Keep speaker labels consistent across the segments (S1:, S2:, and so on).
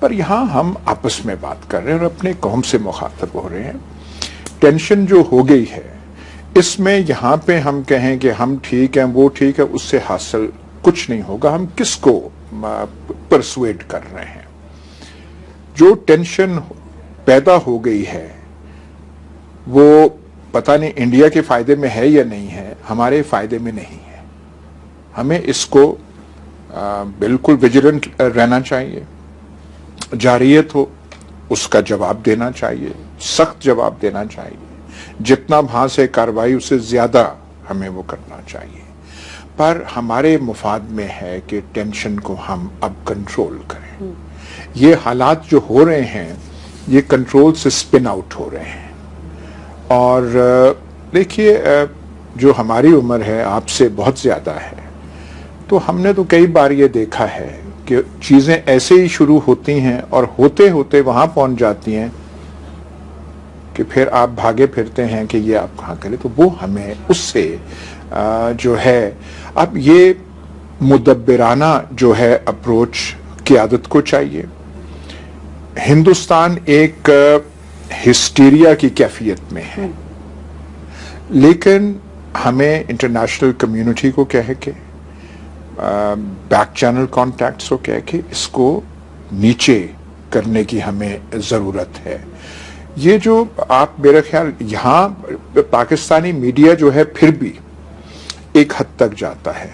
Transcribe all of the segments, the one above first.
S1: پر یہاں ہم آپس میں بات کر رہے ہیں اور اپنے قوم سے مخاطب ہو رہے ہیں. ٹینشن جو ہو گئی ہے اس میں یہاں پہ ہم کہیں کہ ہم ٹھیک ہیں وہ ٹھیک ہے، اس سے حاصل کچھ نہیں ہوگا. ہم کس کو پرسویٹ کر رہے ہیں؟ جو ٹینشن پیدا ہو گئی ہے وہ پتہ نہیں انڈیا کے فائدے میں ہے یا نہیں ہے، ہمارے فائدے میں نہیں ہے. ہمیں اس کو بالکل ویجیلنٹ رہنا چاہیے. جارحیت ہو اس کا جواب دینا چاہیے، سخت جواب دینا چاہیے. جتنا وہاں سے کارروائی اس سے زیادہ ہمیں وہ کرنا چاہیے. پر ہمارے مفاد میں ہے کہ ٹینشن کو ہم اب کنٹرول کریں. یہ حالات جو ہو رہے ہیں یہ کنٹرول سے سپن آؤٹ ہو رہے ہیں. اور دیکھیے جو ہماری عمر ہے آپ سے بہت زیادہ ہے، تو ہم نے تو کئی بار یہ دیکھا ہے کہ چیزیں ایسے ہی شروع ہوتی ہیں اور ہوتے ہوتے وہاں پہنچ جاتی ہیں کہ پھر آپ بھاگے پھرتے ہیں کہ یہ آپ کہاں کریں. تو وہ ہمیں اس سے جو ہے اب یہ مدبرانہ جو ہے اپروچ قیادت کو چاہیے. ہندوستان ایک ہسٹیریا کی کیفیت میں ہے، لیکن ہمیں انٹرنیشنل کمیونٹی کو کہہ کے بیک چینل کانٹیکٹس کو کہہ کے اس کو نیچے کرنے کی ہمیں ضرورت ہے. یہ جو آپ میرا خیال یہاں پاکستانی میڈیا جو ہے پھر بھی ایک حد تک جاتا ہے.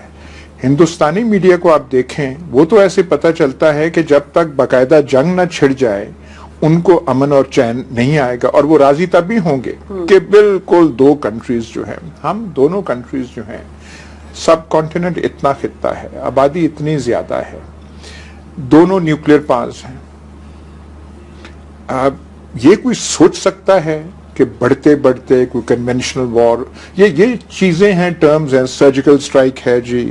S1: ہندوستانی میڈیا کو آپ دیکھیں وہ تو ایسے پتہ چلتا ہے کہ جب تک باقاعدہ جنگ نہ چھڑ جائے ان کو امن اور چین نہیں آئے گا. اور وہ راضی تب بھی ہوں گے کہ بالکل دو کنٹریز جو ہیں، ہم دونوں کنٹریز جو ہیں، سب کانٹیننٹ اتنا خطہ ہے، آبادی اتنی زیادہ ہے، دونوں نیوکلیر پاورز ہیں. اب یہ کوئی سوچ سکتا ہے کہ بڑھتے بڑھتے کوئی کنونشنل وار، یہ چیزیں ہیں، ٹرمز ہیں، سرجیکل سٹرائک ہے جی،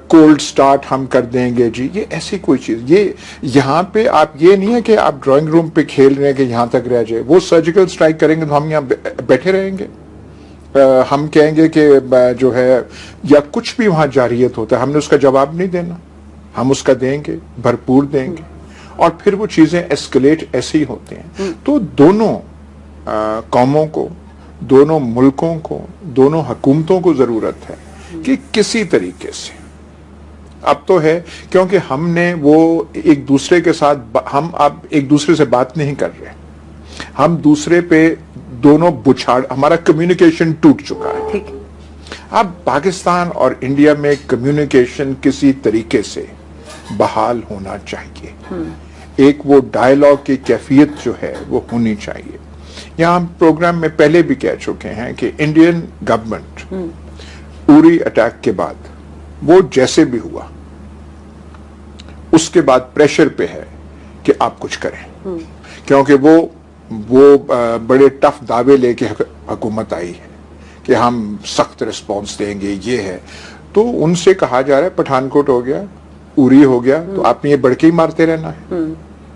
S1: کولڈ سٹارٹ ہم کر دیں گے جی، یہ ایسی کوئی چیز. یہ یہاں پہ آپ یہ نہیں ہے کہ آپ ڈرائنگ روم پہ کھیل رہے ہیں کہ یہاں تک رہ جائے. وہ سرجیکل سٹرائک کریں گے تو ہم یہاں بیٹھے رہیں گے. ہم کہیں گے کہ جو ہے یا کچھ بھی وہاں جارحیت ہوتا ہے ہم نے اس کا جواب نہیں دینا، ہم اس کا دیں گے، بھرپور دیں گے. اور پھر وہ چیزیں ایسکلیٹ ایسے ہی ہوتے ہیں. تو دونوں قوموں کو، دونوں ملکوں کو، دونوں حکومتوں کو ضرورت ہے کہ کسی طریقے سے اب تو ہے، کیونکہ ہم نے وہ ایک دوسرے کے ساتھ ہم اب ایک دوسرے سے بات نہیں کر رہے، ہم دوسرے پہ دونوں بچھاڑ، ہمارا کمیونیکیشن ٹوٹ چکا ہے. اب پاکستان اور انڈیا میں کمیونیکیشن کسی طریقے سے بحال ہونا چاہیے. ایک وہ ڈائیلاگ کی کیفیت جو ہے وہ ہونی چاہیے. یہاں ہم پروگرام میں پہلے بھی کہہ چکے ہیں کہ انڈین گورنمنٹ اری اٹیک کے بعد وہ جیسے بھی ہوا اس کے بعد پریشر پہ ہے کہ آپ کچھ کریں، کیونکہ وہ بڑے ٹف دعوے لے کے حکومت آئی ہے کہ ہم سخت ریسپانس دیں گے. یہ ہے تو ان سے کہا جا رہا ہے پٹھان کوٹ ہو گیا، اری ہو گیا، تو آپ نے یہ بڑھ کے ہی مارتے رہنا ہے.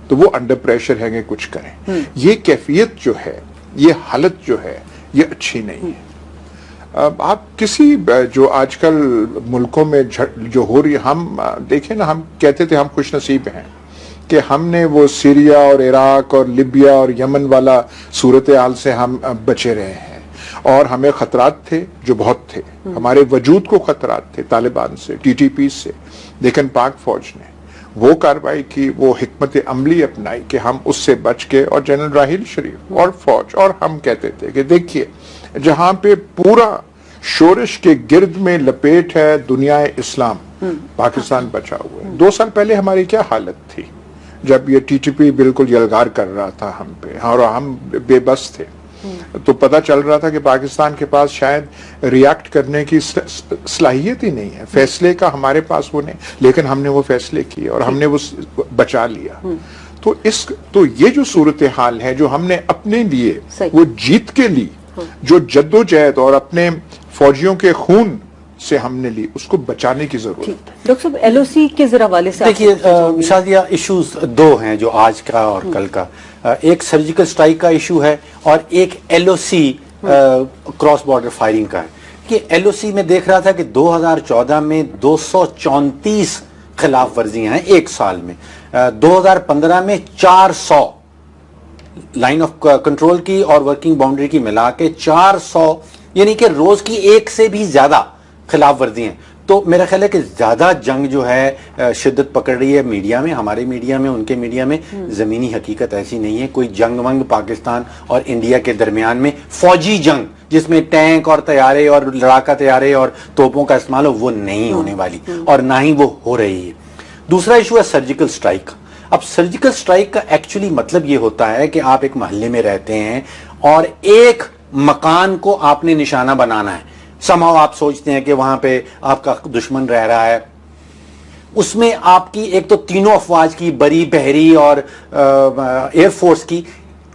S1: تو وہ انڈر پریشر ہے کہ کچھ کریں. یہ کیفیت جو ہے، یہ حالت جو ہے، یہ اچھی نہیں ہے. آپ کسی جو آج کل ملکوں میں جو ہو رہی ہے، ہم دیکھیں نا، ہم کہتے تھے ہم خوش نصیب ہیں کہ ہم نے وہ سیریا اور عراق اور لیبیا اور یمن والا صورتحال سے ہم بچے رہے ہیں. اور ہمیں خطرات تھے جو بہت تھے، ہمارے وجود کو خطرات تھے طالبان سے، ٹی ٹی پی سے، لیکن پاک فوج نے وہ کارروائی کی، وہ حکمت عملی اپنائی کہ ہم اس سے بچ کے. اور جنرل راحیل شریف اور فوج، اور ہم کہتے تھے کہ دیکھیے جہاں پہ پورا شورش کے گرد میں لپیٹ ہے دنیا اسلام، پاکستان بچا ہوا ہے. 2 سال پہلے ہماری کیا حالت تھی جب یہ ٹی ٹی پی بالکل یلغار کر رہا تھا ہم پہ، اور ہم بے بس تھے. تو پتہ چل رہا تھا کہ پاکستان کے پاس شاید ریاکٹ کرنے کی صلاحیت ہی نہیں ہے، فیصلے کا ہمارے پاس وہ نہیں، لیکن ہم نے وہ فیصلے کیے اور ہم نے وہ بچا لیا. تو یہ جو صورتحال ہے جو ہم نے اپنے لیے وہ جیت کے لی، جو جدوجہد اور اپنے فوجیوں کے خون سے ہم نے لی، اس کو بچانے کی ضرورت ہے.
S2: ڈاکٹر صاحب ایل او سی کے ذرا حوالے سے
S3: دیکھیے شادیہ، ایشوز 2 ہیں جو آج کا اور کل کا. ایک سرجیکل سٹرائک کا ایشو ہے اور ایک ایل او سی کراس بارڈر فائرنگ کا ہے. کہ ایل او سی میں دیکھ رہا تھا کہ 2014 میں 234 خلاف ورزیاں ہیں ایک سال میں. 2015 میں 400 لائن آف کنٹرول کی اور ورکنگ باؤنڈری کی ملا کے 400 یعنی کہ روز کی ایک سے بھی زیادہ خلاف ورزی ہیں. تو میرا خیال ہے کہ زیادہ جنگ جو ہے شدت پکڑ رہی ہے میڈیا میں, ہمارے میڈیا میں, ان کے میڈیا میں. زمینی حقیقت ایسی نہیں ہے. کوئی جنگ ونگ پاکستان اور انڈیا کے درمیان میں فوجی جنگ جس میں ٹینک اور طیارے اور لڑاکا طیارے اور توپوں کا استعمال ہو, وہ نہیں ہونے والی اور نہ ہی وہ ہو رہی ہے. دوسرا ایشو ہے سرجیکل اسٹرائک. اب سرجیکل اسٹرائک کا ایکچولی مطلب یہ ہوتا ہے کہ آپ ایک محلے میں رہتے ہیں اور ایک مکان کو آپ نے نشانہ بنانا ہے. سماؤ آپ سوچتے ہیں کہ وہاں پہ آپ کا دشمن رہ رہا ہے. اس میں آپ کی ایک تو تینوں افواج کی, بری, بحری اور ایئر فورس کی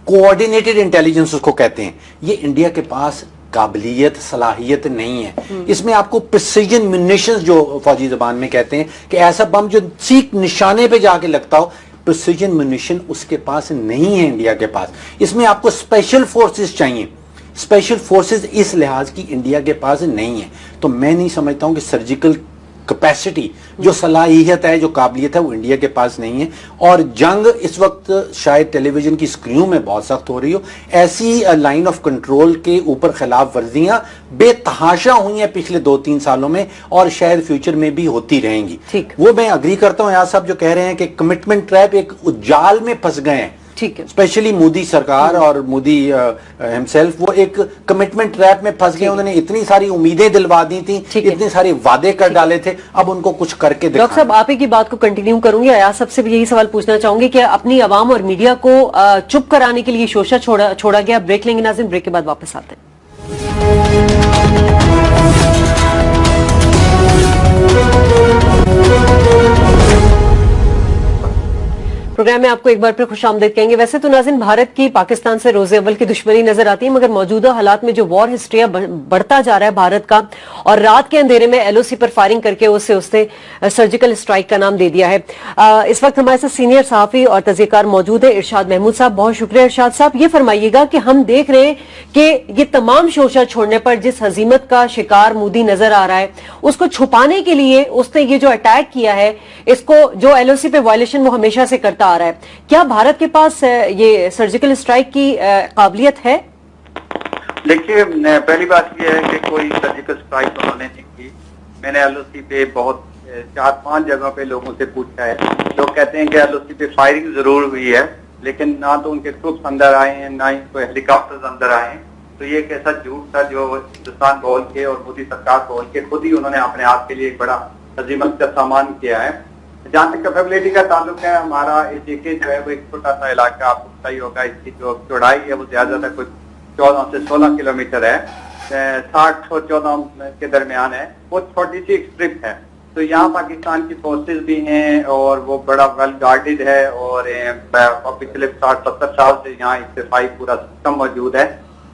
S3: کوآرڈینیٹڈ انٹیلیجنس اس کو کہتے ہیں, یہ انڈیا کے پاس قابلیت صلاحیت نہیں ہے. اس میں آپ کو پریسیجن میونیشنز جو فوجی زبان میں کہتے ہیں کہ ایسا بم جو ٹھیک نشانے پہ جا کے لگتا ہو, پریسیجن میونیشن اس کے پاس نہیں ہے انڈیا کے پاس. اس میں آپ کو اسپیشل فورسز چاہیے. اسپیشل فورسز اس لحاظ کی انڈیا کے پاس نہیں ہے. تو میں نہیں سمجھتا ہوں کہ سرجیکل کیپیسٹی جو صلاحیت ہے, جو قابلیت ہے, وہ انڈیا کے پاس نہیں ہے. اور جنگ اس وقت شاید ٹیلی ویژن کی اسکرینوں میں بہت سخت ہو رہی ہو. ایسی لائن آف کنٹرول کے اوپر خلاف ورزیاں بے تحاشا ہوئی ہیں پچھلے 2-3 سالوں میں اور شاید فیوچر میں بھی ہوتی رہیں گی. وہ میں اگری کرتا ہوں یار صاحب جو کہہ رہے ہیں کہ کمٹمنٹ ٹریپ ایک جال میں پھنس گئے ہیں. اسپیشلی مودی سرکار اور مودی ہمسیلف, وہ ایک کمٹمنٹ ٹریپ میں پھنس گئے. انہوں نے اتنی ساری امیدیں دلوا دی تھیں, اتنے سارے وعدے کر ڈالے تھے, اب ان کو کچھ کر کے دکھانا.
S2: ڈاکٹر صاحب آپ کی بات کو کنٹینیو کروں گی. ایاز صاحب سے بھی یہی سوال پوچھنا چاہوں گی کہ اپنی عوام اور میڈیا کو چپ کرانے کے لیے شوشہ چھوڑا گیا. بریک لیں گے ناظرین, بریک کے بعد واپس آتے ہیں. پروگرام میں آپ کو ایک بار پھر خوش آمدید کہیں گے. ویسے تو ناظرین بھارت کی پاکستان سے روز اول کی دشمنی نظر آتی ہے, مگر موجودہ حالات میں جو وار ہسٹری بڑھتا جا رہا ہے بھارت کا, اور رات کے اندھیرے میں ایل او سی پر فائرنگ کر کے اسے سرجیکل اسٹرائک کا نام دے دیا ہے. اس وقت ہمارے ساتھ سینئر صحافی اور تجزیہ کار موجود ہے ارشاد محمود صاحب. بہت شکریہ ارشاد صاحب. یہ فرمائیے گا کہ ہم دیکھ رہے ہیں کہ یہ تمام شوشہ چھوڑنے پر جس ہزیمت کا شکار مودی نظر آ رہا ہے, اس کو چھپانے کے لیے اس نے یہ جو اٹیک کیا ہے, اس کو جو ایل او سی پہ وائلیشن وہ ہمیشہ سے کرتا آ رہا ہے, کیا بھارت کے پاس یہ سرجیکل اسٹرائک کی قابلیت ہے؟
S4: دیکھیے پہلی بات یہ ہے کہ کوئی سرجیکل اسٹرائک انہوں نے نہیں کی. میں نے ایل او سی پہ بہت 4-5 جگہوں پہ لوگوں سے پوچھا ہے. لوگ کہتے ہیں کہ ایل او سی پہ فائرنگ ضرور ہوئی ہے, لیکن نہ تو ان کے ٹروپس اندر آئے ہیں, نہ ہی کوئی ہیلی کاپٹرز اندر آئے ہیں. تو یہ ایک ایسا جھوٹ تھا جو ہندوستان بول کے اور مودی سرکار بول کے خود ہی انہوں نے اپنے آپ کے لیے ایک بڑا ہزیمت کا سامان کیا ہے. جہاں تک کیپیبلٹی کا تعلق ہے, ہمارا جو ہے وہ ایک چھوٹا سا علاقہ, آپ کو پتہ ہی ہوگا, اس کی جو چوڑائی ہے وہ زیادہ تر کچھ 14 سے 16 کلومیٹر ہے, 60 اور 14 کے درمیان ہے. وہ چھوٹی سی ایک اسٹرپ ہے. تو یہاں پاکستان کی فورسز بھی ہیں اور وہ بڑا ویل گارڈڈ ہے, اور پچھلے 60-70 سال سے یہاں استفائی پورا سسٹم موجود ہے.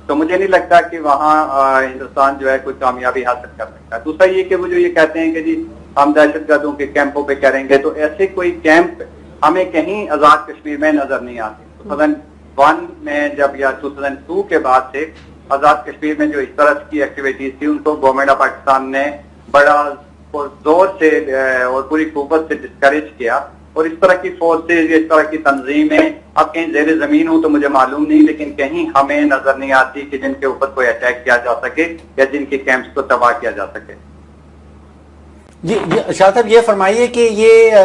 S4: تو مجھے نہیں لگتا کہ وہاں ہندوستان جو ہے کوئی کامیابی حاصل کر سکتا ہے. دوسرا یہ کہ وہ جو یہ کہتے ہیں کہ جی ہم دہشت گردوں کے کیمپوں پہ کریں گے, تو ایسے کوئی کیمپ ہمیں کہیں آزاد کشمیر میں نظر نہیں آتے. 2001 میں جب یا 2002 کے بعد سے آزاد کشمیر میں جو اس طرح کی ایکٹیویٹیز تھی, ان کو گورنمنٹ آف پاکستان نے بڑا زور سے اور پوری قوت سے ڈسکریج کیا. اور اس طرح کی فورسز, اس طرح کی تنظیمیں اب کہیں زیر زمین ہوں تو مجھے معلوم نہیں, لیکن کہیں ہمیں نظر نہیں آتی کہ جن کے اوپر کوئی اٹیک کیا جا سکے یا جن کے کیمپس کو تباہ کیا جا سکے.
S3: جی شاہ صاحب یہ فرمائیے کہ یہ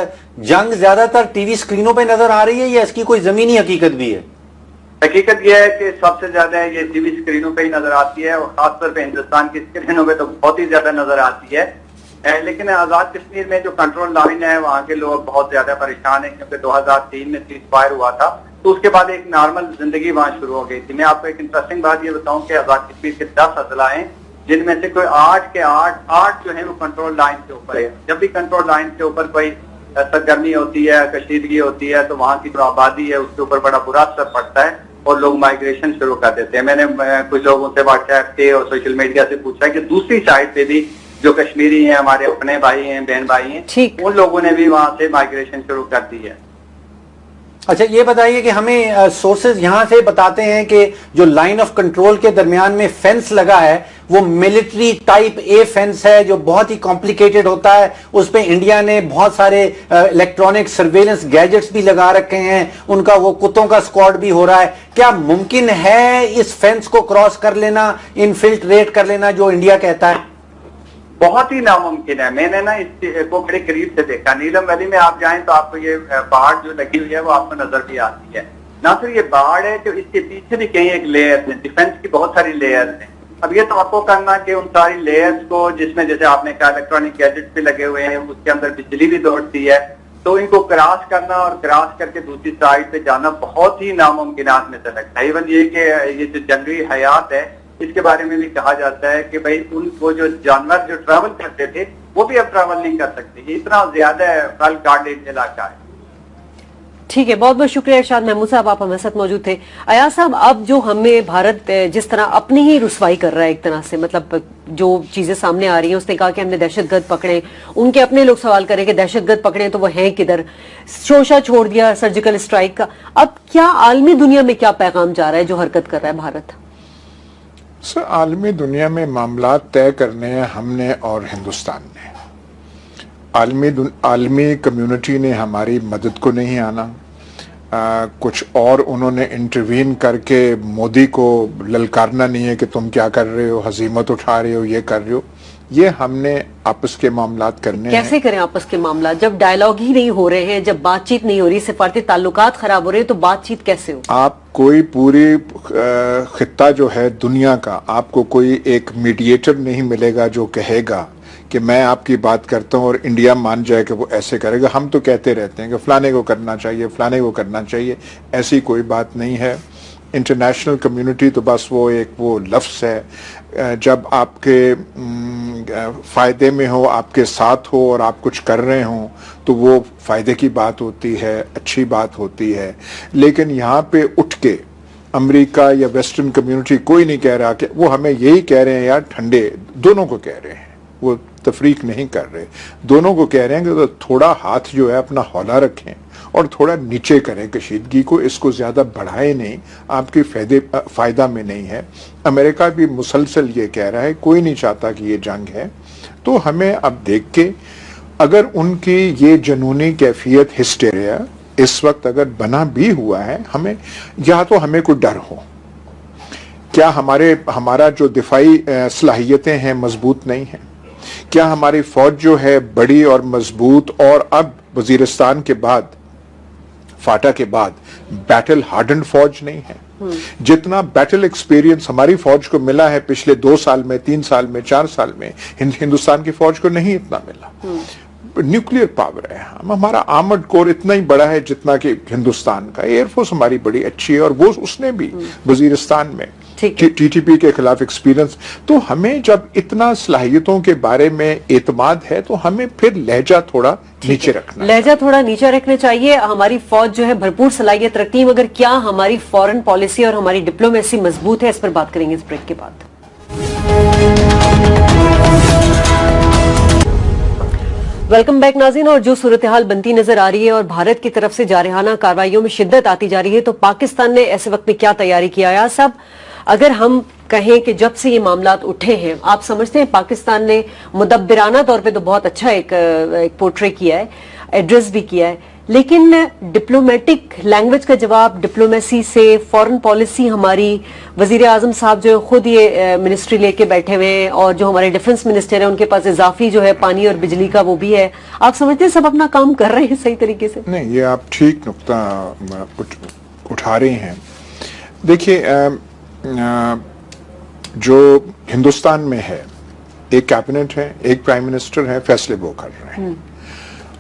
S3: جنگ زیادہ تر ٹی وی اسکرینوں پہ نظر آ رہی ہے یا اس کی کوئی زمینی حقیقت بھی ہے؟
S4: حقیقت یہ ہے کہ سب سے زیادہ یہ ٹی وی اسکرینوں پہ ہی نظر آتی ہے, اور خاص طور پہ ہندوستان کی اسکرینوں پہ تو بہت ہی زیادہ نظر آتی ہے. لیکن آزاد کشمیر میں جو کنٹرول لائن ہے وہاں کے لوگ بہت زیادہ پریشان ہیں, کیونکہ 2003 میں سیز فائر ہوا تھا, تو اس کے بعد ایک نارمل زندگی وہاں شروع ہو گئی تھی. میں آپ کو ایک انٹرسٹنگ بات یہ بتاؤں کہ آزاد کشمیر کے 10 اضلاع ہیں, جن میں سے کوئی 8 کے 8 جو ہیں وہ کنٹرول لائن کے اوپر ہے. جب بھی کنٹرول لائن کے اوپر کوئی سرگرمی ہوتی ہے, کشیدگی ہوتی ہے, تو وہاں کی جو آبادی ہے اس کے اوپر بڑا برا اثر پڑتا ہے اور لوگ مائگریشن شروع کر دیتے ہیں. میں نے کچھ لوگوں سے واٹس ایپ کے اور سوشل میڈیا سے پوچھا کہ دوسری سائڈ پہ بھی جو کشمیری ہیں, ہمارے اپنے بھائی ہیں, بہن بھائی ہیں, ان لوگوں نے بھی وہاں سے مائگریشن شروع کر دی ہے.
S3: اچھا یہ بتائیے کہ ہمیں سورسز یہاں سے بتاتے ہیں کہ جو لائن آف کنٹرول کے درمیان میں فینس لگا ہے وہ ملٹری ٹائپ اے فینس ہے جو بہت ہی کمپلیکیٹڈ ہوتا ہے. اس پہ انڈیا نے بہت سارے الیکٹرانک سرویلنس گیجٹس بھی لگا رکھے ہیں, ان کا وہ کتوں کا اسکواڈ بھی ہو رہا ہے. کیا ممکن ہے اس فینس کو کراس کر لینا, انفلٹریٹ کر لینا جو انڈیا کہتا ہے؟
S4: بہت ہی ناممکن ہے. میں نے نا اس کو بڑے قریب سے دیکھا. نیلم ویلی میں آپ جائیں تو آپ کو یہ باڑ جو لگی ہوئی ہے وہ آپ کو نظر بھی آتی ہے. نہ صرف یہ باڑ ہے جو اس کے پیچھے بھی کئی ایک لیئرز ہیں, ڈیفنس کی بہت ساری لیئرز ہیں. اب یہ توقع کرنا کہ ان ساری لیئرز کو, جس میں جیسے آپ نے کہا الیکٹرانک گیجٹ بھی لگے ہوئے ہیں, اس کے اندر بجلی بھی دوڑتی ہے, تو ان کو کراس کرنا اور کراس کر کے دوسری سائڈ پہ جانا بہت ہی ناممکنات میں سے لگتا ہے. ایون یہ کہ یہ جو جنگلی حیات ہے اس کے بارے میں بھی کہا جاتا ہے کہ بھائی ان کو جو جانور جو ٹریول کرتے تھے وہ بھی اب ٹریول نہیں کر سکتے. یہ اتنا زیادہ ویل گارڈڈ علاقہ ہے.
S2: ٹھیک ہے, بہت بہت شکریہ ارشاد محمود صاحب, آپ ہمارے ساتھ موجود تھے. ایاز صاحب, اب جو ہمیں بھارت جس طرح اپنی ہی رسوائی کر رہا ہے ایک طرح سے, مطلب جو چیزیں سامنے آ رہی ہیں, اس نے کہا کہ ہم نے دہشت گرد پکڑے, ان کے اپنے لوگ سوال کریں کہ دہشت گرد پکڑے تو وہ ہیں کدھر, شوشہ چھوڑ دیا سرجیکل اسٹرائک کا. اب کیا عالمی دنیا میں کیا پیغام جا رہا ہے جو حرکت کر رہا ہے بھارت؟
S1: سر, عالمی دنیا میں معاملات طے کرنے ہیں ہم نے اور ہندوستان نے. عالمی کمیونٹی نے ہماری مدد کو نہیں آنا. کچھ اور انہوں نے انٹروین کر کے مودی کو للکارنا نہیں ہے کہ تم کیا کر رہے ہو, ہزیمت اٹھا رہے ہو, یہ کر رہے ہو. یہ ہم نے آپس کے معاملات کرنے ہیں.
S2: کیسے کریں آپس کے معاملات جب ڈائیلاگ ہی نہیں ہو رہے ہیں, جب بات چیت نہیں ہو رہی, سفارتی تعلقات خراب ہو رہے ہیں, تو بات چیت کیسے ہو؟
S1: آپ کوئی پوری خطہ جو ہے دنیا کا, آپ کو کوئی ایک میڈیٹر نہیں ملے گا جو کہے گا کہ میں آپ کی بات کرتا ہوں اور انڈیا مان جائے کہ وہ ایسے کرے گا. ہم تو کہتے رہتے ہیں کہ فلانے کو کرنا چاہیے, فلانے کو کرنا چاہیے. ایسی کوئی بات نہیں ہے. انٹرنیشنل کمیونٹی تو بس وہ ایک وہ لفظ ہے. جب آپ کے فائدے میں ہو, آپ کے ساتھ ہو اور آپ کچھ کر رہے ہوں تو وہ فائدے کی بات ہوتی ہے, اچھی بات ہوتی ہے. لیکن یہاں پہ اٹھ کے امریکہ یا ویسٹرن کمیونٹی کوئی نہیں کہہ رہا کہ وہ ہمیں یہی کہہ رہے ہیں یار ٹھنڈے, دونوں کو کہہ رہے ہیں, وہ تفریق نہیں کر رہے, دونوں کو کہہ رہے ہیں کہ تھوڑا ہاتھ جو ہے اپنا ہولا رکھیں اور تھوڑا نیچے کریں کشیدگی کو, اس کو زیادہ بڑھائیں نہیں, آپ کی فائدہ میں نہیں ہے. امریکہ بھی مسلسل یہ کہہ رہا ہے, کوئی نہیں چاہتا کہ یہ جنگ ہے. تو ہمیں اب دیکھ کے اگر ان کی یہ جنونی کیفیت ہسٹیریا اس وقت اگر بنا بھی ہوا ہے, ہمیں یا تو ہمیں کوئی ڈر ہو, کیا ہمارا جو دفاعی صلاحیتیں ہیں مضبوط نہیں ہیں, کیا ہماری فوج جو ہے بڑی اور مضبوط, اور اب وزیرستان کے بعد, فاٹا کے بعد بیٹل ہارڈنڈ فوج نہیں ہے. جتنا بیٹل ایکسپیرینس ہماری فوج کو ملا ہے پچھلے 2 سال میں, 3 سال میں, 4 سال میں, ہندوستان کی فوج کو نہیں اتنا ملا. نیوکلیئر پاور ہے, ہمارا آرمڈ کور اتنا ہی بڑا ہے جتنا کہ ہندوستان کا. ایئر فورس ہماری بڑی اچھی ہے, اور وہ اس نے بھی وزیرستان میں ٹی ٹی پی کے خلاف ایکسپیرینس. تو ہمیں جب اتنا صلاحیتوں کے بارے میں اعتماد ہے تو ہمیں پھر لہجہ تھوڑا نیچے رکھنا,
S2: لہجہ تھوڑا نیچے رکھنا چاہیے. ہماری فوج جو ہے بھرپور صلاحیت رکھتی ہے, مگر کیا ہماری فورن پالیسی اور ہماری ڈپلومیسی مضبوط ہے؟ اس پر بات کریں گے اس بریک کے بعد. ویلکم بیک ناظرین. اور جو صورتحال بنتی نظر آ رہی ہے اور بھارت کی طرف سے جارحانہ کارروائیوں میں شدت آتی جا رہی ہے, تو پاکستان نے ایسے وقت میں کیا تیاری کیا ہے؟ صاحب, اگر ہم کہیں کہ جب سے یہ معاملات اٹھے ہیں, آپ سمجھتے ہیں پاکستان نے مدبرانہ طور پہ تو بہت اچھا ایک پورٹرے کیا ہے, ایڈریس بھی کیا ہے, لیکن ڈپلومیٹک لینگویج کا جواب, ڈپلومیسی سے, فورن پالیسی, ہماری وزیر اعظم صاحب جو خود یہ منسٹری لے کے بیٹھے ہوئے ہیں, اور جو ہمارے ڈیفنس منسٹر ہیں ان کے پاس اضافی جو ہے پانی اور بجلی کا وہ بھی ہے. آپ سمجھتے ہیں سب اپنا کام کر رہے ہیں صحیح طریقے سے؟
S1: نہیں, یہ آپ ٹھیک نقطہ اٹھا رہے ہیں. دیکھیے, جو ہندوستان میں ہے, ایک کیبنٹ ہے, ایک پرائم منسٹر ہے, فیصلے وہ کر رہے ہیں.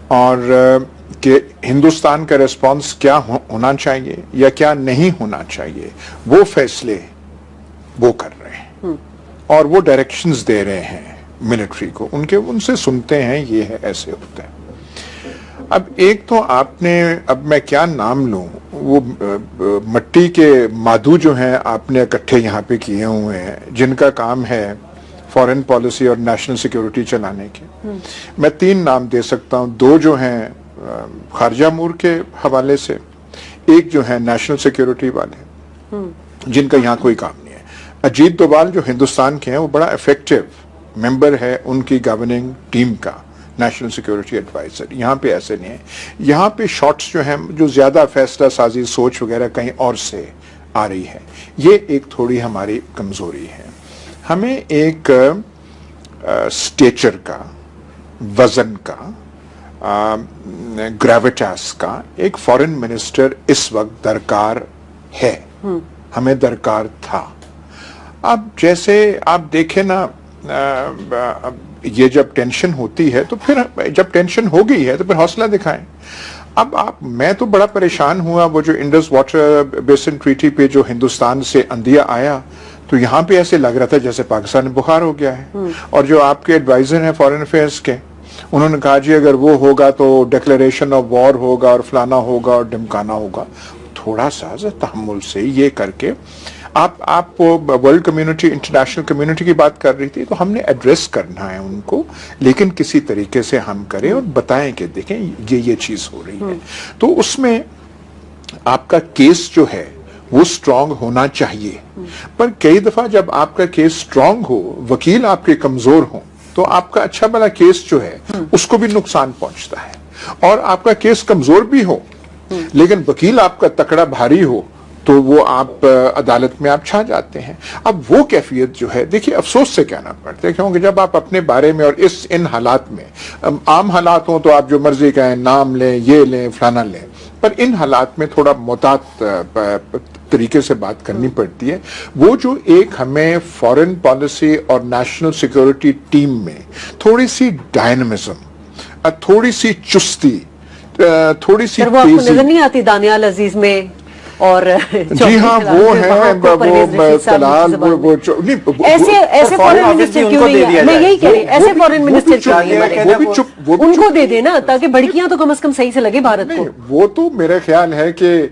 S1: اور کہ ہندوستان کا ریسپانس کیا ہونا چاہیے یا کیا نہیں ہونا چاہیے, وہ فیصلے وہ کر رہے ہیں, اور وہ ڈائریکشنز دے رہے ہیں ملٹری کو. ان سے سنتے ہیں, یہ ہے, ایسے ہوتا ہے. اب ایک تو آپ نے, اب میں کیا نام لوں, وہ مٹی کے مادو جو ہیں آپ نے اکٹھے یہاں پہ کیے ہوئے ہیں, جن کا کام ہے فورن پالیسی اور نیشنل سیکیورٹی چلانے کے. میں 3 نام دے سکتا ہوں. 2 جو ہیں خارجہ امور کے حوالے سے, ایک جو ہے نیشنل سیکیورٹی والے جن کا یہاں کوئی کام نہیں ہے. اجیت دوبال جو ہندوستان کے ہیں وہ بڑا افیکٹو ممبر ہے ان کی گورننگ ٹیم کا, نیشنل سیکیورٹی ایڈوائزر. یہاں پہ ایسے نہیں ہے. یہاں پہ شارٹس جو ہیں جو زیادہ فیصلہ سازی سوچ وغیرہ کہیں اور سے آ رہی ہے. یہ ایک تھوڑی ہماری کمزوری ہے. ہمیں ایک سٹیچر کا, وزن کا, گریویٹاس کا ایک فارن منسٹر اس وقت درکار ہے, ہمیں درکار تھا. اب جیسے آپ دیکھیں نا, یہ جب ٹینشن ہوتی ہے تو پھر جب ٹینشن ہو گئی ہے تو پھر حوصلہ دکھائیں. اب میں تو بڑا پریشان ہوا, وہ جو انڈس واٹر بیسن ٹریٹی پہ جو ہندوستان سے اندیا آیا تو یہاں پہ ایسے لگ رہا تھا جیسے پاکستان میں بخار ہو گیا ہے. اور جو آپ کے ایڈوائزر ہیں فارن افیئرس کے, انہوں نے کہا جی اگر وہ ہوگا تو ڈکلیریشن آف وار ہوگا اور فلانا ہوگا اور ڈمکانا ہوگا. تھوڑا سا تحمل سے یہ کر کے آپ ورلڈ کمیونٹی, انٹرنیشنل کمیونٹی کی بات کر رہی تھی, تو ہم نے ایڈریس کرنا ہے ان کو, لیکن کسی طریقے سے ہم کریں اور بتائیں کہ دیکھیں یہ چیز ہو رہی ہے. تو اس میں آپ کا کیس جو ہے وہ سٹرونگ ہونا چاہیے. پر کئی دفعہ جب آپ کا کیس سٹرونگ ہو, وکیل آپ کے کمزور ہوں, تو آپ کا اچھا بھلا کیس جو ہے اس کو بھی نقصان پہنچتا ہے. اور آپ کا کیس کمزور بھی ہو لیکن وکیل آپ کا تکڑا بھاری ہو تو وہ آپ عدالت میں آپ چھا جاتے ہیں. اب وہ کیفیت جو ہے دیکھیے افسوس سے کہنا پڑتا ہے, کیونکہ جب آپ اپنے بارے میں اور ان حالات میں, عام حالات ہوں تو آپ جو مرضی کہیں نام لیں, یہ لیں, فلانا لیں, پر ان حالات میں تھوڑا محتاط طریقے سے بات کرنی پڑتی ہے. وہ جو ایک ہمیں فارن پالیسی اور نیشنل سیکورٹی ٹیم میں تھوڑی سی ڈائنامزم, تھوڑی سی چستی, تھوڑی سی
S2: وہ آپ کو
S1: تیزی,
S2: نظر نہیں آتی دانیال عزیز میں اور
S1: جی ہاں وہ ہیں
S2: ایسے فارن منسٹر کیوں نہیں ہے, میں یہی کہہ رہی, ایسے فارن منسٹر کیوں نہیں ہے, ان کو دے دے نا تاکہ بڑکیاں تو کم از کم صحیح سے لگے بھارت کو.
S1: وہ تو میرا خیال ہے کہ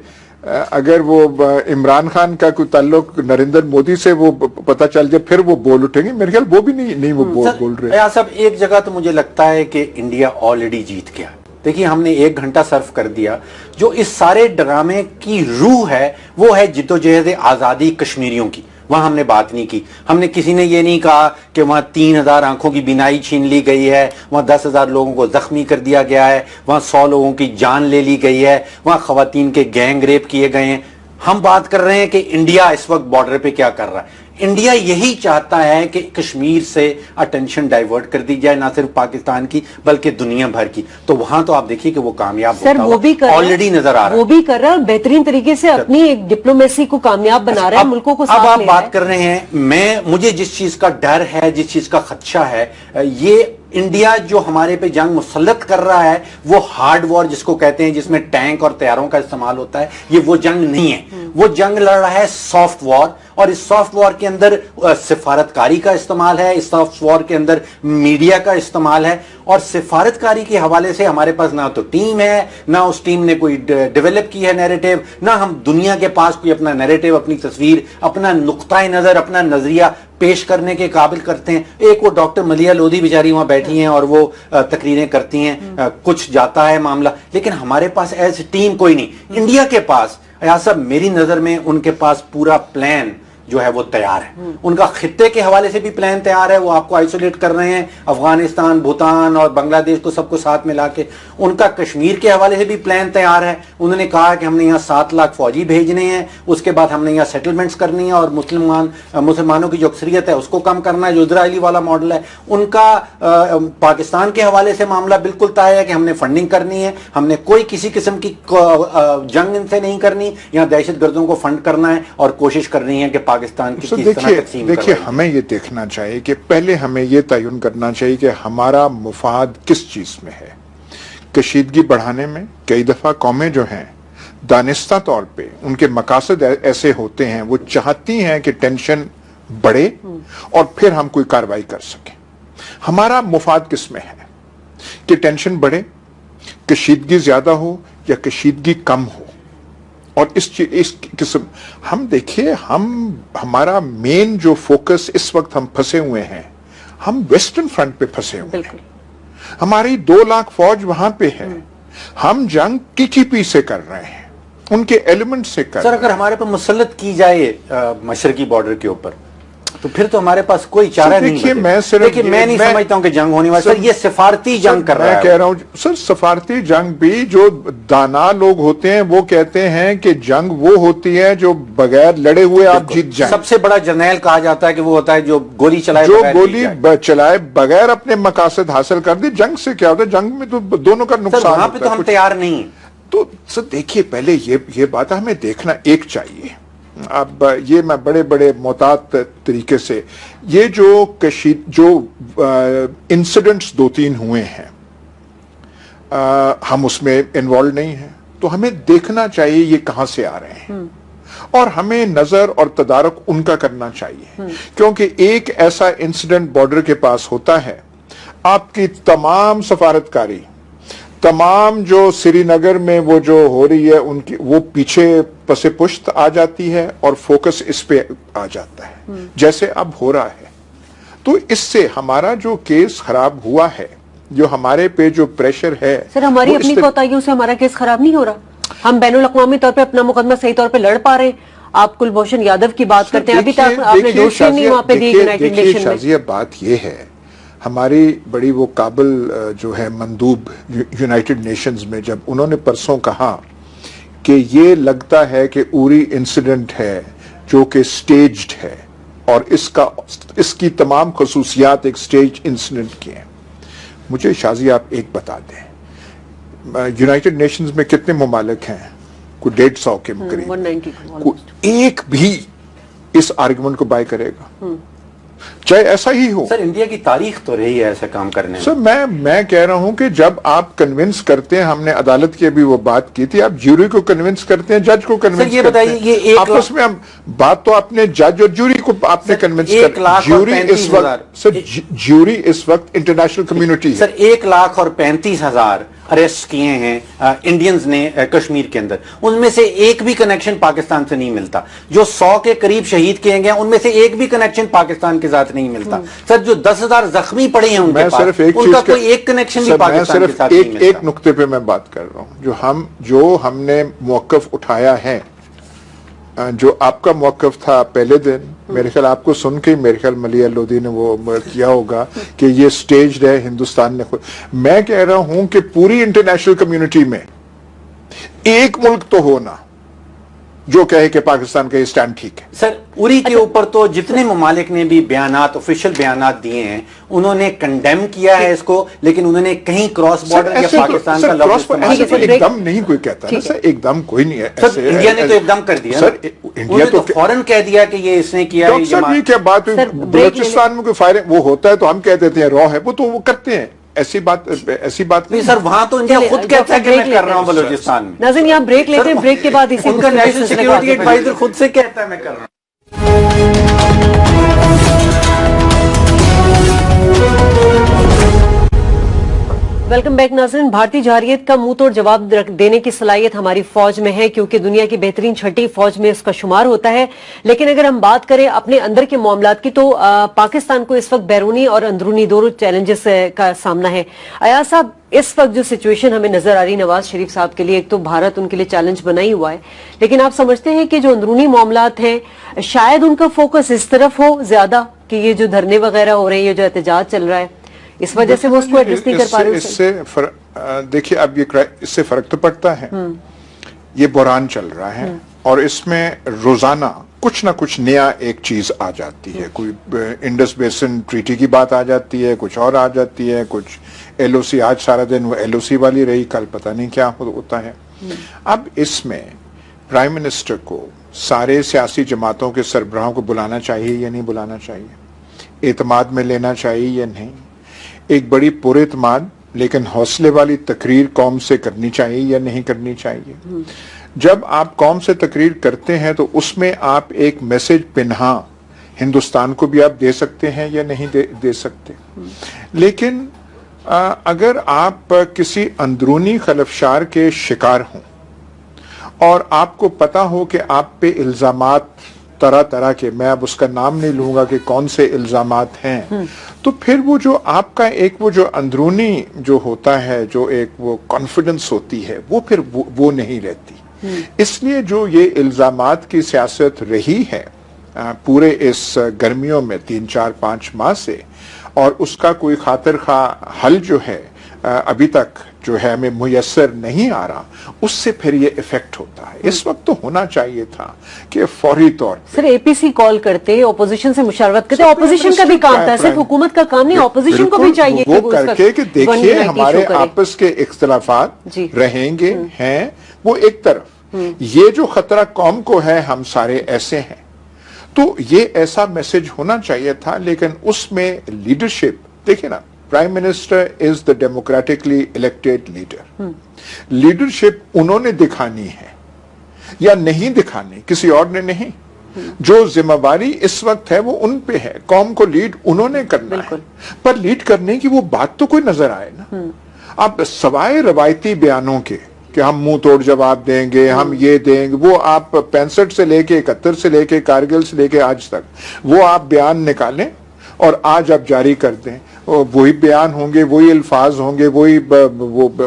S1: اگر وہ عمران خان کا کوئی تعلق نریندر مودی سے وہ پتہ چل جائے پھر وہ بول اٹھیں گے. میرے خیال وہ بھی نہیں وہ بول رہے.
S3: صاحب ایک جگہ تو مجھے لگتا ہے کہ انڈیا آلریڈی جیت گیا. دیکھیے ہم نے 1 گھنٹہ صرف کر دیا, جو اس سارے ڈرامے کی روح ہے وہ ہے جدوجہد آزادی کشمیریوں کی. وہاں ہم نے بات نہیں کی, ہم نے کسی نے یہ نہیں کہا کہ وہاں 3000 آنکھوں کی بینائی چھین لی گئی ہے, وہاں 10,000 لوگوں کو زخمی کر دیا گیا ہے, وہاں 100 لوگوں کی جان لے لی گئی ہے, وہاں خواتین کے گینگ ریپ کیے گئے ہیں. ہم بات کر رہے ہیں کہ انڈیا اس وقت بارڈر پہ کیا کر رہا ہے. انڈیا یہی چاہتا ہے کہ کشمیر سے اٹینشن ڈائیورٹ کر دی جائے, نہ صرف پاکستان کی بلکہ دنیا بھر کی. تو وہاں تو آپ دیکھیے کہ وہ کامیاب
S2: سر وہ بھی کر
S3: آلریڈی نظر آ رہا ہے,
S2: وہ بھی کر رہا ہے, بہترین طریقے سے اپنی ایک ڈپلومیسی کو کامیاب بنا رہا ہے, ملکوں کو ساتھ
S3: اب آپ
S2: لے رہا ہے.
S3: بات کر رہے ہیں, مجھے جس چیز کا ڈر ہے, جس چیز کا خدشہ ہے, یہ انڈیا جو ہمارے پہ جنگ مسلط کر رہا ہے وہ ہارڈ وار جس کو کہتے ہیں, جس میں ٹینک اور طیاروں کا استعمال ہوتا ہے, یہ وہ جنگ نہیں ہے. وہ جنگ لڑ رہا ہے سافٹ وار, اور اس سافٹ وار کے اندر سفارتکاری کا استعمال ہے, اس سافٹ وار کے اندر میڈیا کا استعمال ہے. اور سفارتکاری کے حوالے سے ہمارے پاس نہ تو ٹیم ہے, نہ اس ٹیم نے کوئی ڈیولپ کی ہے نیریٹو, نہ ہم دنیا کے پاس کوئی اپنا نیریٹو, اپنی تصویر, اپنا نقطۂ نظر, اپنا نظریہ پیش کرنے کے قابل کرتے ہیں. ایک وہ ڈاکٹر ملیہ لودھی بیچاری وہاں بیٹھی ہیں اور وہ تقریریں کرتی ہیں, کچھ جاتا ہے معاملہ, لیکن ہمارے پاس ایز ٹیم کوئی نہیں. انڈیا کے پاس ایاز صاحب میری نظر میں ان کے پاس پورا پلان جو ہے وہ تیار ہے. ان کا خطے کے حوالے سے بھی پلان تیار ہے, وہ آپ کو آئسولیٹ کر رہے ہیں, افغانستان, بھوٹان اور بنگلہ دیش کو سب کو ساتھ ملا کے. ان کا کشمیر کے حوالے سے بھی پلان تیار ہے. انہوں نے کہا کہ ہم نے یہاں 7 لاکھ فوجی بھیجنے ہیں, اس کے بعد ہم نے یہاں سیٹلمنٹس کرنی ہے اور مسلمانوں کی جو اکثریت ہے اس کو کم کرنا ہے, جو اسرائیلی والا ماڈل ہے. ان کا پاکستان کے حوالے سے معاملہ بالکل طے ہے کہ ہم نے فنڈنگ کرنی ہے, ہم نے کوئی کسی قسم کی جنگ ان سے نہیں کرنی, یہاں دہشت گردوں کو فنڈ کرنا ہے اور کوشش کرنی ہے کہ پاکستان کی کس طرح تقسیم.
S1: دیکھیے ہمیں یہ دیکھنا چاہیے کہ پہلے ہمیں یہ تعین کرنا چاہیے کہ ہمارا مفاد کس چیز میں ہے. کشیدگی بڑھانے میں کئی دفعہ قومیں جو ہیں دانستہ طور پہ ان کے مقاصد ایسے ہوتے ہیں, وہ چاہتی ہیں کہ ٹینشن بڑھے اور پھر ہم کوئی کارروائی کر سکیں. ہمارا مفاد کس میں ہے کہ ٹینشن بڑھے, کشیدگی زیادہ ہو یا کشیدگی کم ہو. اور اس قسم ہم دیکھیے, ہمارا مین جو فوکس اس وقت ہم پھنسے ہوئے ہیں, ہم ویسٹرن فرنٹ پہ پھنسے ہوئے ہیں. ہماری 2 لاکھ فوج وہاں پہ ہے, ہم جنگ TTP سے کر رہے ہیں, ان کے ایلیمنٹ سے کر
S3: سر اگر ہمارے پہ مسلط کی جائے مشرقی بارڈر کے اوپر تو پھر تو ہمارے پاس کوئی چارہ نہیں
S1: دیکھیے
S3: بچے. میں نہیں سمجھتا ہوں کہ جنگ ہونے والی. سر یہ سفارتی جنگ کر رہا ہے.
S1: میں کہہ رہا ہوں سر سفارتی جنگ بھی جو دانا لوگ ہوتے ہیں وہ کہتے ہیں کہ جنگ وہ ہوتی ہے جو بغیر لڑے ہوئے آپ جیت جائیں.
S3: سب سے بڑا جرنیل کہا جاتا ہے کہ وہ ہوتا ہے جو گولی چلائے
S1: جو
S3: بغیر
S1: گولی
S3: جیت جائے.
S1: چلائے بغیر اپنے مقاصد حاصل کر دے. جنگ سے کیا ہوتا ہے؟ جنگ میں تو دونوں کا
S3: سر
S1: نقصان
S3: وہاں پہ
S1: ہوتا
S3: تو
S1: ہے.
S3: ہم تیار نہیں ہیں.
S1: تو سر دیکھیے پہلے یہ بات ہمیں دیکھنا ایک چاہیے. اب یہ میں بڑے بڑے محتاط طریقے سے یہ جو انسیڈنٹس 2-3 ہوئے ہیں ہم اس میں انوالو نہیں ہیں تو ہمیں دیکھنا چاہیے یہ کہاں سے آ رہے ہیں اور ہمیں نظر اور تدارک ان کا کرنا چاہیے. کیونکہ ایک ایسا انسیڈنٹ بارڈر کے پاس ہوتا ہے آپ کی تمام سفارتکاری تمام جو سری نگر میں وہ جو ہو رہی ہے ان کی وہ پیچھے پس پشت آ جاتی ہے اور فوکس اس پہ آ جاتا ہے جیسے اب ہو رہا ہے. تو اس سے ہمارا جو کیس خراب ہوا ہے جو ہمارے پہ جو پریشر ہے
S2: سر ہماری اپنی کوتاہیوں سے ہمارا کیس خراب نہیں ہو رہا. ہم بین الاقوامی طور پہ اپنا مقدمہ صحیح طور پہ لڑ پا رہے ہیں. آپ کلبھوشن یادو کی بات کرتے ہیں ابھی تک آپ نے ڈوسیے نہیں وہاں پہ دی یونائٹڈ نیشن میں.
S1: شازیہ بات یہ ہے ہماری بڑی وہ قابل جو ہے مندوب یونائٹڈ نیشنز میں جب انہوں نے پرسوں کہا کہ یہ لگتا ہے کہ اوری انسیڈنٹ ہے جو کہ سٹیجڈ ہے اور اس کی تمام خصوصیات ایک سٹیج انسیڈنٹ کی ہیں. مجھے شازی آپ ایک بتا دیں یونائٹڈ نیشنز میں کتنے ممالک ہیں؟ کوئی 150 کے قریب.
S2: 190
S1: ایک بھی اس آرگومنٹ کو بائی کرے گا چاہے ایسا ہی ہو.
S3: سر انڈیا کی تاریخ تو رہی ہے ایسا کام کرنے میں.
S1: سر میں کہہ رہا ہوں کہ جب آپ کنونس کرتے ہیں ہم نے عدالت کی بھی وہ بات کی تھی آپ جیوری کو کنونس کرتے ہیں جج کو کنونس
S3: یہ
S1: کرتے
S3: بتائیے
S1: ہیں
S3: یہ
S1: آپس میں ہم بات تو اپنے جج اور جیوری کو آپ نے کنونس کر جیوری اس وقت سر جیوری اس وقت انٹرنیشنل کمیونٹی ہے.
S3: سر 1,35,000 اریسٹ کیے ہیں انڈینز نے کشمیر کے اندر ان میں سے ایک بھی کنیکشن پاکستان سے نہیں ملتا. جو 100 کے قریب شہید کیے گئے ان میں سے ایک بھی کنیکشن پاکستان کے ساتھ نہیں ملتا. سر جو 10,000 زخمی پڑے ہیں ان کے پاس ان کا کوئی ایک کنیکشن بھی پاکستان کے ساتھ نہیں ملتا.
S1: ایک نقطے پہ میں بات کر رہا ہوں جو ہم نے موقف اٹھایا ہے جو آپ کا موقف تھا پہلے دن میرے خیال آپ کو سن کے میرے خیال ملیح لودھی نے وہ کیا ہوگا کہ یہ سٹیج ہے ہندوستان نے میں کہہ رہا ہوں کہ پوری انٹرنیشنل کمیونٹی میں ایک ملک تو ہونا جو کہے کہ پاکستان کا یہ سٹینڈ ٹھیک ہے.
S3: سر اری کے اوپر تو جتنے ممالک نے بھی بیانات آفیشیل بیانات دیے ہیں انہوں نے کنڈیم کیا ہے اس کو لیکن انہوں نے کہیں کراس بارڈر یا پاکستان کا لفظ استعمال کیا.
S1: ایک دم نہیں کوئی کہتا نا سر ایک دم کوئی نہیں ہے.
S3: سر انڈیا نے تو ایک دم کر دیا.
S1: سر انڈیا تو
S3: فوراً کہہ دیا کہ یہ اس نے کیا ہے.
S1: سر یہ کیا بات ہوئی بلوچستان میں کوئی فائرنگ وہ ہوتا ہے تو ہم کہہ دیتے ہیں رو ہے وہ تو وہ کرتے ہیں ایسی بات
S3: نہیں. سر وہاں تو انڈیا خود کہتا ہے کہ میں کر رہا ہوں بلوچستان میں.
S2: ناظرین یہاں بریک لیتے ہیں بریک کے بعد اسی
S3: ان کا نیشنل سیکیورٹی ایڈوائزر خود سے کہتا ہے میں کر رہا ہوں.
S2: ویلکم بیک ناظرین. بھارتی جارحیت کا منہ توڑ جواب دینے کی صلاحیت ہماری فوج میں ہے کیونکہ دنیا کی بہترین 6ٹھی فوج میں اس کا شمار ہوتا ہے. لیکن اگر ہم بات کریں اپنے اندر کے معاملات کی تو پاکستان کو اس وقت بیرونی اور اندرونی دونوں چیلنجز کا سامنا ہے. ایاز صاحب اس وقت جو سچویشن ہمیں نظر آ رہی نواز شریف صاحب کے لیے ایک تو بھارت ان کے لیے چیلنج بنا ہی ہوا ہے لیکن آپ سمجھتے ہیں کہ جو اندرونی معاملات ہیں شاید ان کا فوکس اس طرف ہو زیادہ کہ یہ جو دھرنے وغیرہ ہو رہے ہیں یہ جو احتجاج چل رہا ہے اس وجہ سے وہ اس کو ایڈریس نہیں کر پا رہے.
S1: اس سے دیکھیے اب اس سے فرق تو پڑتا ہے. یہ بحران چل رہا ہے اور اس میں روزانہ کچھ نہ کچھ نیا ایک چیز آ جاتی ہے. کوئی انڈس بیسن ٹریٹی کی بات آ جاتی ہے کچھ اور آ جاتی ہے کچھ ایل او سی آج سارا دن وہ ایل او سی والی رہی کل پتہ نہیں کیا ہوتا ہے. اب اس میں پرائم منسٹر کو سارے سیاسی جماعتوں کے سربراہوں کو بلانا چاہیے یا نہیں بلانا چاہیے اعتماد میں لینا چاہیے یا نہیں ایک بڑی پر اعتماد لیکن حوصلے والی تقریر قوم سے کرنی چاہیے یا نہیں کرنی چاہیے. جب آپ قوم سے تقریر کرتے ہیں تو اس میں آپ ایک میسج پنہا ہندوستان کو بھی آپ دے سکتے ہیں یا نہیں دے سکتے. لیکن اگر آپ کسی اندرونی خلفشار کے شکار ہوں اور آپ کو پتا ہو کہ آپ پہ الزامات طرح طرح کے میں اب اس کا نام نہیں لوں گا کہ کون سے الزامات ہیں تو پھر وہ جو آپ کا ایک وہ جو اندرونی جو ہوتا ہے جو ایک وہ کانفیڈنس ہوتی ہے وہ پھر وہ نہیں رہتی. اس لیے جو یہ الزامات کی سیاست رہی ہے پورے اس گرمیوں میں 3-4-5 ماہ سے، اور اس کا کوئی خاطر خواہ حل جو ہے ابھی تک جو ہے ہمیں میسر نہیں آ رہا، اس سے پھر یہ ایفیکٹ ہوتا ہے۔ اس وقت تو ہونا چاہیے تھا کہ فوری طور
S2: سر اے پی سی کال کرتے، اپوزیشن سے مشاورت کرتے، اپوزیشن کا بھی کام تھا، صرف حکومت کا کام نہیں، اپوزیشن کو بھی چاہیے
S1: وہ کر کے کہ دیکھیے ہمارے آپس کے اختلافات رہیں گے ہیں وہ ایک طرف، یہ جو خطرہ قوم کو ہے ہم سارے ایسے ہیں، تو یہ ایسا میسج ہونا چاہیے تھا۔ لیکن اس میں لیڈرشپ دیکھیں نا، prime minister is the democratically elected leader, leadership انہوں نے دکھانی ہے یا نہیں دکھانی، کسی اور نے نہیں۔ جو ذمہ داری اس وقت ہے وہ ان پہ ہے، قوم کو لیڈ انہوں نے کرنا ہے، پر لیڈ کرنے کی وہ بات تو کوئی نظر آئے نا۔ اب سوائے روایتی بیانوں کے کہ ہم منہ توڑ جواب دیں گے، ہم یہ دیں گے، وہ آپ 65 سے لے کے 71 سے لے کے کارگل سے لے کے آج تک وہ آپ بیان نکالیں اور آج آپ جاری کر دیں، وہی بیان ہوں گے، وہی الفاظ ہوں گے، وہی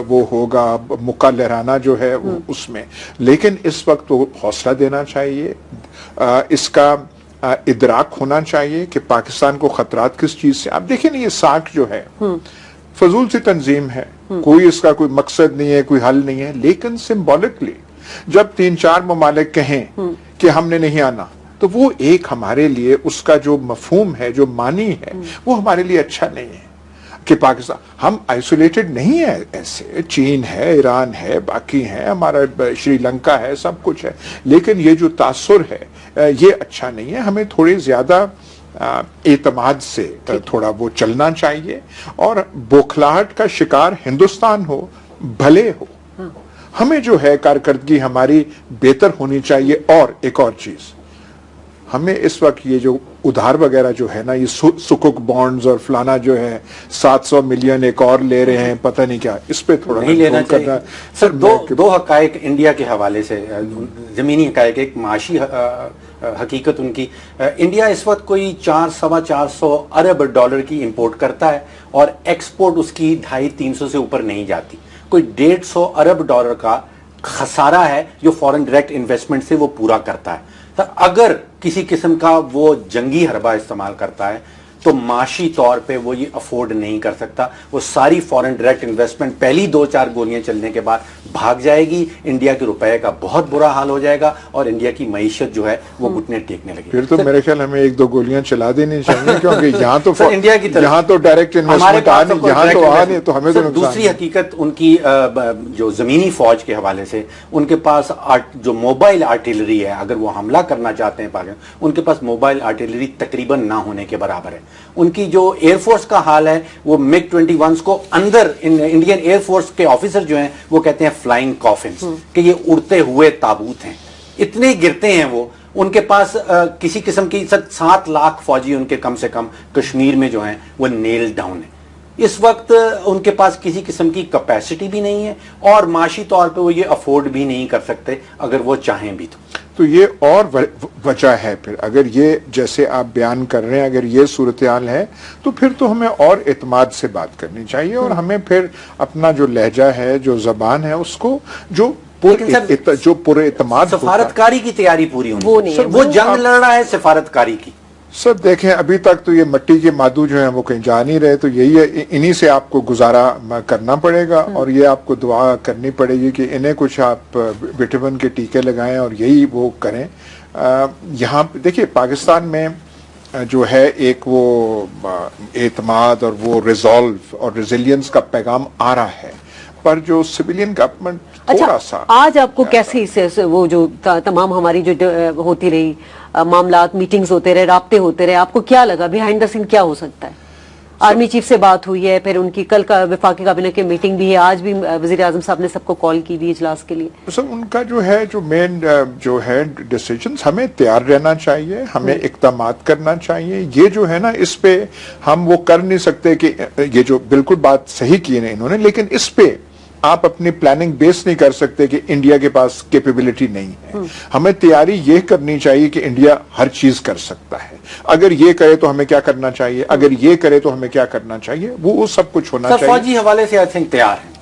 S1: وہ ہوگا مکہ لہرانا جو ہے اس میں۔ لیکن اس وقت وہ حوصلہ دینا چاہیے، اس کا ادراک ہونا چاہیے کہ پاکستان کو خطرات کس چیز سے۔ آپ دیکھیں نا یہ ساکھ جو ہے فضول سی تنظیم ہے، کوئی اس کا کوئی مقصد نہیں ہے، کوئی حل نہیں ہے، لیکن سمبولکلی جب 3-4 ممالک کہیں کہ ہم نے نہیں آنا، تو وہ ایک ہمارے لیے اس کا جو مفہوم ہے، جو معنی ہے، وہ ہمارے لیے اچھا نہیں ہے کہ پاکستان ہم آئسولیٹڈ نہیں ہے، ایسے چین ہے، ایران ہے، باقی ہیں، ہمارا شری لنکا ہے، سب کچھ ہے، لیکن یہ جو تاثر ہے یہ اچھا نہیں ہے۔ ہمیں تھوڑی زیادہ اعتماد سے تھوڑا وہ چلنا چاہیے، اور بوکھلاہٹ کا شکار ہندوستان ہو بھلے ہو، ہمیں جو ہے کارکردگی ہماری بہتر ہونی چاہیے۔ اور ایک اور چیز، ہمیں اس وقت یہ جو ادھار وغیرہ جو ہے نا، یہ سکک بانڈز اور فلانا جو ہے 700 ملین ایک اور لے رہے ہیں، پتہ نہیں کیا، اس پہ تھوڑا
S3: نہیں لینا چاہیے۔ سر دو حقائق انڈیا کے حوالے سے، زمینی حقائق، ایک معاشی حقیقت ان کی، انڈیا اس وقت کوئی 400-450 ارب ڈالر کی امپورٹ کرتا ہے اور ایکسپورٹ اس کی 250-300 سے اوپر نہیں جاتی، کوئی 150 ارب ڈالر کا خسارہ ہے جو فورن ڈائریکٹ انویسٹمنٹ سے وہ پورا کرتا ہے۔ اگر کسی قسم کا وہ جنگی حربہ استعمال کرتا ہے تو معاشی طور پہ وہ یہ افورڈ نہیں کر سکتا، وہ ساری فورن ڈائریکٹ انویسٹمنٹ پہلی 2-4 گولیاں چلنے کے بعد بھاگ جائے گی، انڈیا کے روپے کا بہت برا حال ہو جائے گا اور انڈیا کی معیشت جو ہے وہ گھٹنے ٹیکنے لگے۔
S1: پھر تو میرے خیال ہمیں 1-2 گولیاں چلا دینی چاہیے، کیونکہ یہاں تو
S3: انڈیا کی طرف
S1: یہاں تو ڈائریکٹ انویسٹمنٹ آ نہیں، یہاں تو آ نہیں، تو ہمیں تو نقصان۔
S3: دوسری حقیقت ان کی جو زمینی فوج کے حوالے سے، ان کے پاس جو موبائل آرٹلری ہے، اگر وہ حملہ کرنا چاہتے ہیں پاکستان، ان کے پاس موبائل آرٹلری تقریباً نہ ہونے کے برابر ہے۔ ان کی جو ایئر فورس کا حال ہے، وہ MiG 21 کو اندر انڈین ایئر فورس کے آفیسر جو ہیں وہ کہتے ہیں فلائنگ کافنز، کہ یہ اڑتے ہوئے تابوت ہیں، اتنے گرتے ہیں وہ۔ ان کے پاس کسی قسم کی 7 لاکھ فوجی ان کے کم سے کم کشمیر میں جو ہیں وہ نیل ڈاؤن ہیں۔ اس وقت ان کے پاس کسی قسم کی کیپیسٹی بھی نہیں ہے اور معاشی طور پہ وہ یہ افورڈ بھی نہیں کر سکتے اگر وہ چاہیں بھی تو
S1: یہ اور وجہ ہے۔ پھر اگر یہ جیسے آپ بیان کر رہے ہیں، اگر یہ صورتحال ہے تو پھر تو ہمیں اور اعتماد سے بات کرنی چاہیے، اور ہمیں پھر اپنا جو لہجہ ہے، جو زبان ہے، اس کو جو پر اعتماد
S3: سفارتکاری کی تیاری پوری ہونی ہے، وہ جنگ لڑ رہا ہے سفارتکاری کی۔
S1: سر دیکھیں ابھی تک تو یہ مٹی کے مادو جو ہیں وہ کہیں جا نہیں رہے، تو یہی ہے، انہی سے آپ کو گزارا کرنا پڑے گا، اور یہ آپ کو دعا کرنی پڑے گی کہ انہیں کچھ آپ وٹامن کے ٹیکے لگائیں اور یہی وہ کریں۔ یہاں دیکھیے پاکستان میں جو ہے ایک وہ اعتماد اور وہ ریزالو اور ریزیلینس کا پیغام آ رہا ہے، پر جو سویلین گورنمنٹ تھوڑا سا۔
S2: آج آپ کو کیسے وہ جو تمام ہماری جو ہوتی رہی معاملات، میٹنگز ہوتے رہے، رابطے ہوتے رہے، آپ کو کیا لگا بیہائنڈ دا سین کیا ہو سکتا ہے؟ آرمی چیف سے بات ہوئی ہے، پھر ان کی کل کا وفاقی کابینہ کی میٹنگ بھی ہے، آج بھی وزیر اعظم صاحب نے سب کو کال کی بھی اجلاس کے لیے۔
S1: سر ان کا جو ہے جو مین جو ہے ڈیسیجنز، ہمیں تیار رہنا چاہیے، ہمیں اقدامات کرنا چاہیے۔ یہ جو ہے نا اس پہ ہم وہ کر نہیں سکتے کہ یہ جو بالکل بات صحیح کی ہے انہوں نے، لیکن اس پہ آپ اپنی پلاننگ بیس نہیں کر سکتے کہ انڈیا کے پاس کیپیبلٹی نہیں ہے۔ ہمیں تیاری یہ کرنی چاہیے کہ انڈیا ہر چیز کر سکتا ہے، اگر یہ کرے تو ہمیں کیا کرنا چاہیے، اگر یہ کرے تو ہمیں کیا کرنا چاہیے، وہ سب کچھ ہونا چاہیے۔
S3: فوجی حوالے سے آئی تھنک تیار ہیں،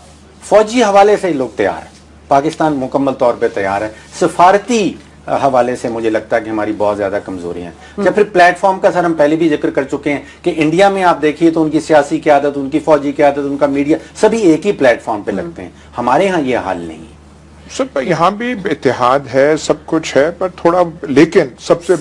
S3: فوجی حوالے سے لوگ تیار ہیں۔ پاکستان مکمل طور پہ تیار ہے. سفارتی حوالے سے مجھے لگتا ہے کہ ہماری بہت زیادہ کمزوریاں ہیں. جب پھر پلیٹ فارم کا سر ہم پہلے بھی ذکر کر چکے ہیں کہ انڈیا میں آپ دیکھیے تو ان کی سیاسی قیادت, ان کی فوجی قیادت, ان کا میڈیا سبھی ایک ہی پلیٹ فارم پہ لگتے ہیں. ہمارے ہاں یہ حال نہیں ہے.
S1: سب یہاں بھی اتحاد ہے, سب کچھ ہے, پر تھوڑا, لیکن سب سے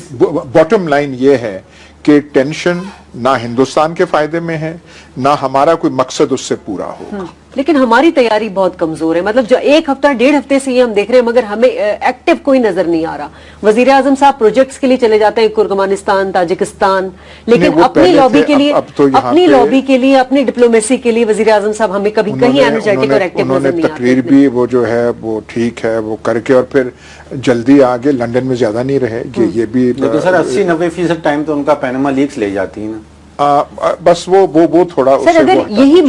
S1: باٹم لائن یہ ہے کہ ٹینشن نہ ہندوستان کے فائدے میں ہے, نہ ہمارا کوئی مقصد اس سے پورا ہوگا.
S2: لیکن ہماری تیاری بہت کمزور ہے. مطلب جو ایک ہفتہ 1.5 ہفتے سے یہ ہم دیکھ رہے ہیں, مگر ہمیں ایکٹیو کوئی نظر نہیں آ رہا. وزیر اعظم صاحب پروجیکٹس کے لیے چلے جاتے ہیں ترکمانستان, تاجکستان, لیکن اپنی لابی کے لیے, اپنی لابی کے لیے, اپنی ڈپلومیسی کے لیے وزیر اعظم صاحب ہمیں کبھی کہیں انرجیٹک اور ایکٹیو نظر نہیں آتے.
S1: تقریر بھی وہ جو ہے وہ ٹھیک ہے وہ کر کے, اور پھر جلدی آگے لنڈن میں زیادہ نہیں رہے. یہ بھی
S3: لیکن سر 80-90% ٹائم تو ان کا پیناما لیکس لے جاتی ہے نا.
S1: بس وہ تھوڑا
S2: سر اگر یہی